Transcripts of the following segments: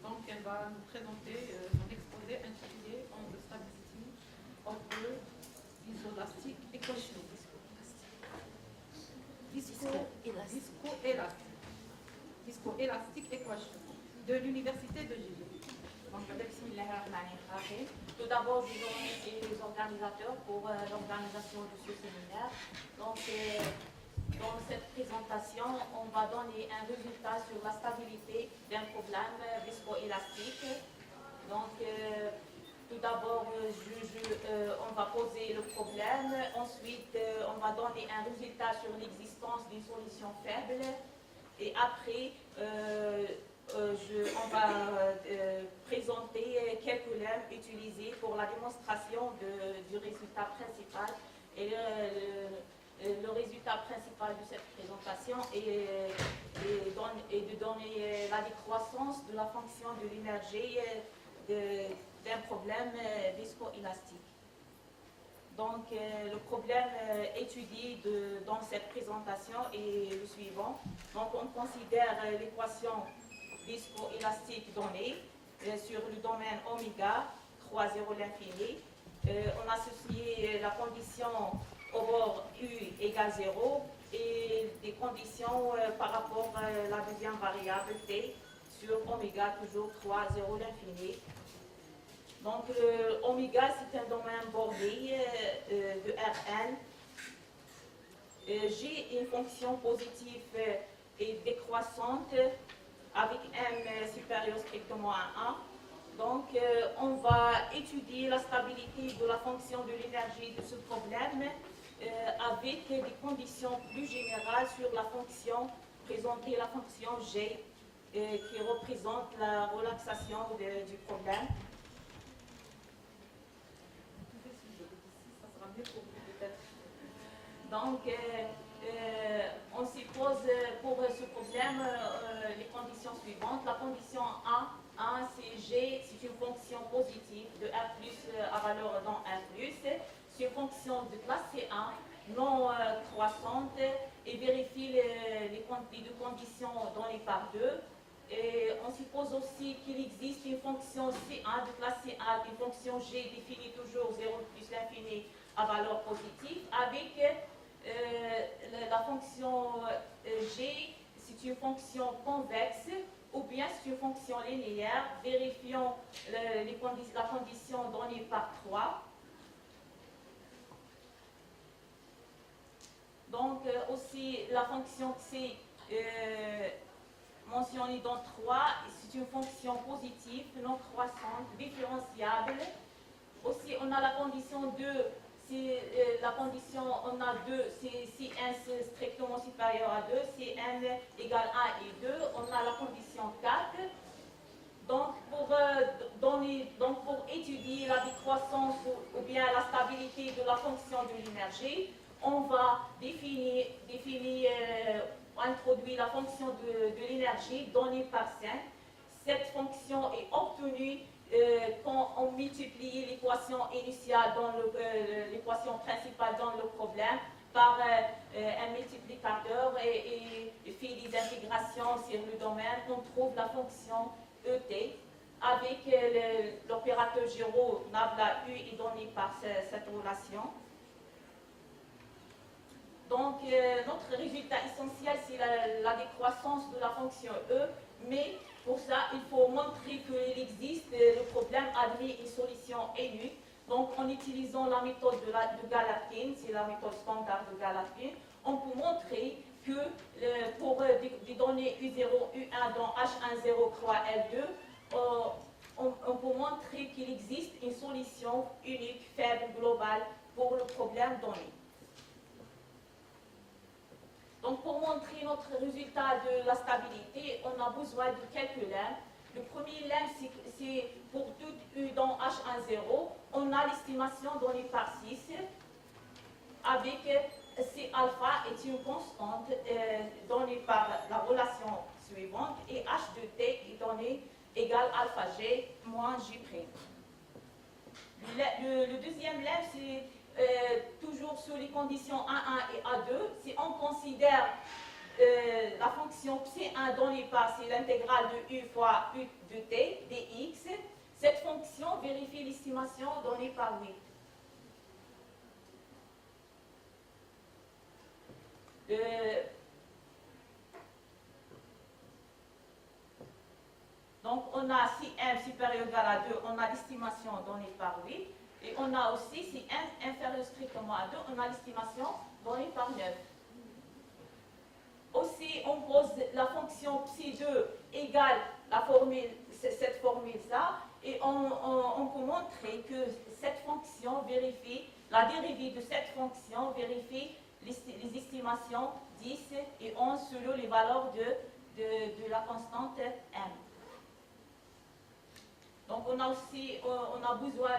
Donc, elle va nous présenter son exposé intitulé On the stability of the isolastic equation. Viscoélastic equation de l'université de Gilles. Donc, bismillahirrahmanirrahim. Tout d'abord, je vous remercie les organisateurs pour l'organisation de ce séminaire. Donc, dans cette présentation, on va donner un résultat sur la stabilité d'un problème viscoélastique. Donc, tout d'abord, on va poser le problème. Ensuite, on va donner un résultat sur l'existence d'une solution faible. Et après, on va présenter quelques lemmes utilisés pour la démonstration du résultat principal. Et le résultat principal de cette présentation est de donner la décroissance de la fonction de l'énergie d'un problème viscoélastique. Donc, le problème étudié dans cette présentation est le suivant. Donc, on considère l'équation viscoélastique donnée sur le domaine oméga 3, 0 l'infini. On associe la condition au bord U égale 0 et des conditions par rapport à la deuxième variable T sur oméga toujours 3, 0 l'infini. Donc, oméga, c'est un domaine bordé de Rn. G est une fonction positive et décroissante avec m supérieur strictement à 1. Donc, on va étudier la stabilité de la fonction de l'énergie de ce problème avec des conditions plus générales sur la fonction, présenter la fonction G qui représente la relaxation du problème. Donc, on suppose pour ce problème les conditions suivantes. La condition 1, c'est G, c'est une fonction positive de R plus à valeur non R+. C'est une fonction de classe C1 non croissante et vérifie les deux conditions données par 2. Et on suppose aussi qu'il existe une fonction C1 de classe C1, une fonction G définie toujours 0 plus l'infini à valeur positive, avec la fonction G, c'est une fonction convexe ou bien c'est une fonction linéaire. Vérifions la condition donnée par 3. Donc, aussi la fonction C mentionnée dans 3, c'est une fonction positive, non croissante, différenciable. Aussi, on a la condition 2, c'est la condition, on a 2, si n est strictement supérieur à 2, si n égale 1 et 2, on a la condition 4. Donc, pour étudier la décroissance ou bien la stabilité de la fonction de l'énergie, on va introduire la fonction de l'énergie donnée par 5. Cette fonction est obtenue quand on multiplie l'équation initiale dans l'équation principale dans le problème par un multiplicateur et fait des intégrations sur le domaine, on trouve la fonction ET avec l'opérateur Giraud, nabla U est donné par cette relation. Donc, notre résultat essentiel, c'est la décroissance de la fonction E, mais pour ça, il faut montrer qu'il existe, le problème admet une solution unique. Donc, en utilisant la méthode de Galatine, c'est la méthode standard de Galatine, on peut montrer que pour des données U0, U1 dans H10 croix L2, on peut montrer qu'il existe une solution unique, faible, globale pour le problème donné. Donc, pour montrer notre résultat de la stabilité, on a besoin de quelques lemmes. Le premier lemme, c'est pour tout U dans H10, on a l'estimation donnée par 6, avec C alpha est une constante donnée par la relation suivante, et H de T est donné égale alpha G moins J'. Le deuxième lemme, c'est toujours sur les conditions A1 et A2, si on considère la fonction psi1 donnée par c'est l'intégrale de u fois u de t dx. Cette fonction vérifie l'estimation donnée par 8. Donc, on a si m supérieur ou égal à 2, on a l'estimation donnée par 8. Et on a aussi, si m inférieur strictement à 2, on a l'estimation donnée par 9. Aussi, on pose la fonction psi2 égale la formule, cette formule-là, et on peut montrer que cette fonction vérifie, la dérivée de cette fonction vérifie les estimations 10 et 11 selon les valeurs de la constante m. Donc, on a aussi on a besoin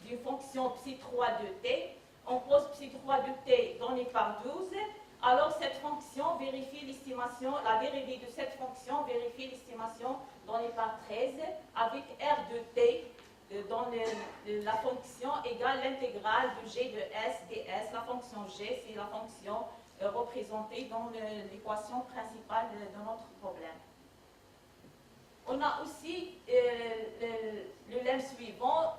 d'une fonction psi3 de t. On pose psi3 de t donnée par 12. Alors, cette fonction vérifie l'estimation, la dérivée de cette fonction vérifie l'estimation donnée par 13 avec r de t dans la fonction égale l'intégrale de g de s ds. La fonction g, c'est la fonction représentée dans l'équation principale de notre problème. On a aussi le lemme suivant.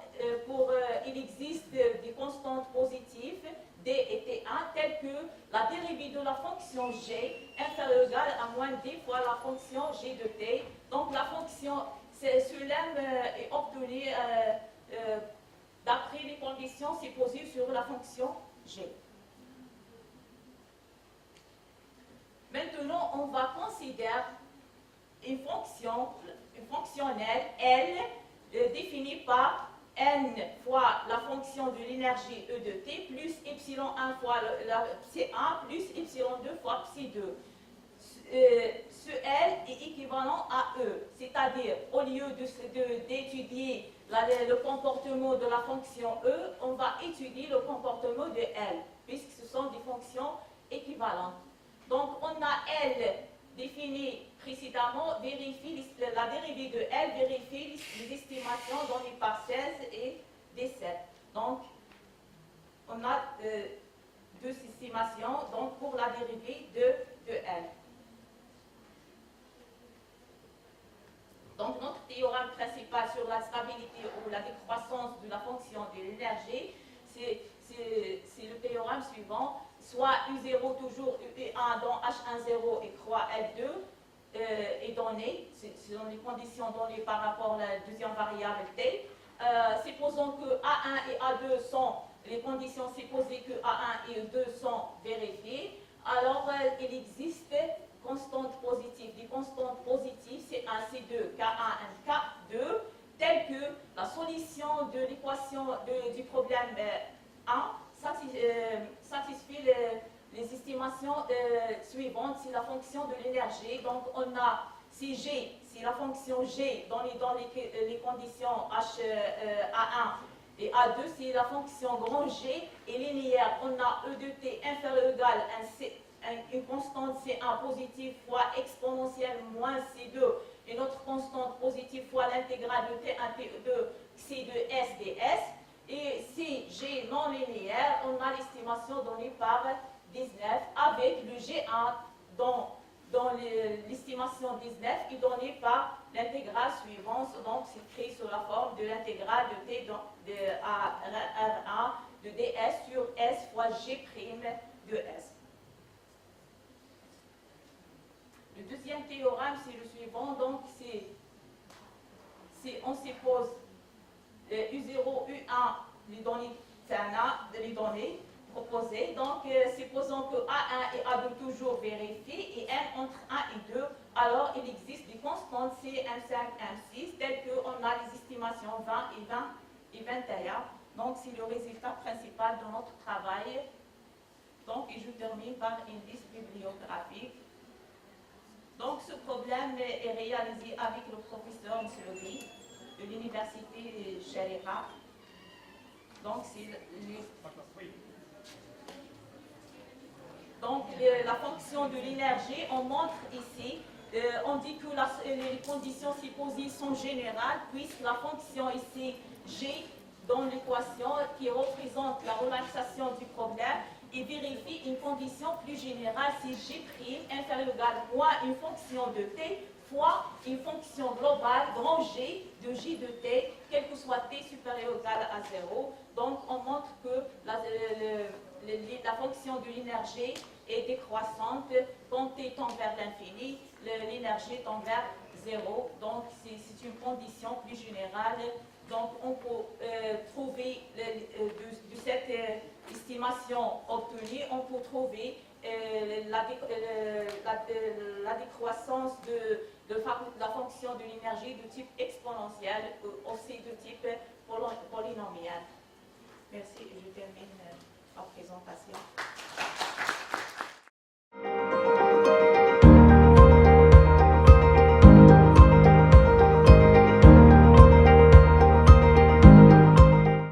Il existe des constantes positives d et t1 telles que la dérivée de la fonction g inférieure ou égale à moins d fois la fonction g de t. Donc la fonction, ce lemme est obtenu d'après les conditions supposées sur la fonction g. Maintenant, on va considérer une fonctionnelle L définie par n fois la fonction de l'énergie E de t plus epsilon1 fois psi1 plus epsilon2 fois psi2. Ce L est équivalent à E, c'est-à-dire au lieu d'étudier le comportement de la fonction E, on va étudier le comportement de L, puisque ce sont des fonctions équivalentes. Donc on a L définie précédemment, vérifie la dérivée de L, vérifie les estimations données par 16 et D7. Donc, on a deux estimations donc, pour la dérivée de L. Donc, notre théorème principal sur la stabilité ou la décroissance de la fonction de l'énergie, c'est le théorème suivant. Soit U0 toujours U1 dans H10 et croix L2 est donné, selon les conditions données par rapport à la deuxième variable T. Supposons que A1 et A2 sont, les conditions supposées que A1 et A2 sont vérifiées, alors il existe constantes positives. Des constantes positives, C1, C2, K1 et K2, telles que la solution de l'équation du problème 1 satisfait les estimations suivantes, c'est la fonction de l'énergie. Donc, on a, si G, c'est la fonction G dans les conditions A1 et A2, c'est la fonction grand G et linéaire. On a E de t inférieur ou égal à une constante C1 positive fois exponentielle moins C2, une autre constante positive fois l'intégrale de T1, T2, C2, S, ds. Et si G non linéaire, on a l'estimation donnée par 19 avec le G1 dans l'estimation 19 est donnée par l'intégrale suivante. Donc, c'est écrit sous la forme de l'intégrale de T de R1 de ds sur S fois G' de S. Le deuxième théorème, c'est le suivant. Donc, on suppose U0, U1, les données proposées. Donc, supposons que A1 et A2 toujours vérifient et M entre 1 et 2, alors il existe des constantes C, M5, M6, telles qu'on a les estimations 20 et 21. Donc, c'est le résultat principal de notre travail. Donc, je termine par une liste bibliographique. Donc, ce problème est réalisé avec le professeur M. Lee de l'université Sharira. Donc, la fonction de l'énergie, on montre ici, on dit que les conditions supposées sont générales, puisque la fonction ici, G, dans l'équation, qui représente la relaxation du problème, il vérifie une condition plus générale si G' inférieur ou égal à moins une fonction de t fois une fonction globale grand G de J de t, quel que soit t supérieur ou égal à 0. Donc on montre que la fonction de l'énergie est décroissante. Quand t tend vers l'infini, l'énergie tend vers 0. Donc c'est une condition plus générale. Donc on peut trouver de cette estimation obtenue, on peut trouver la décroissance de la fonction de l'énergie de type exponentiel, aussi de type polynomial. Merci, je termine la présentation.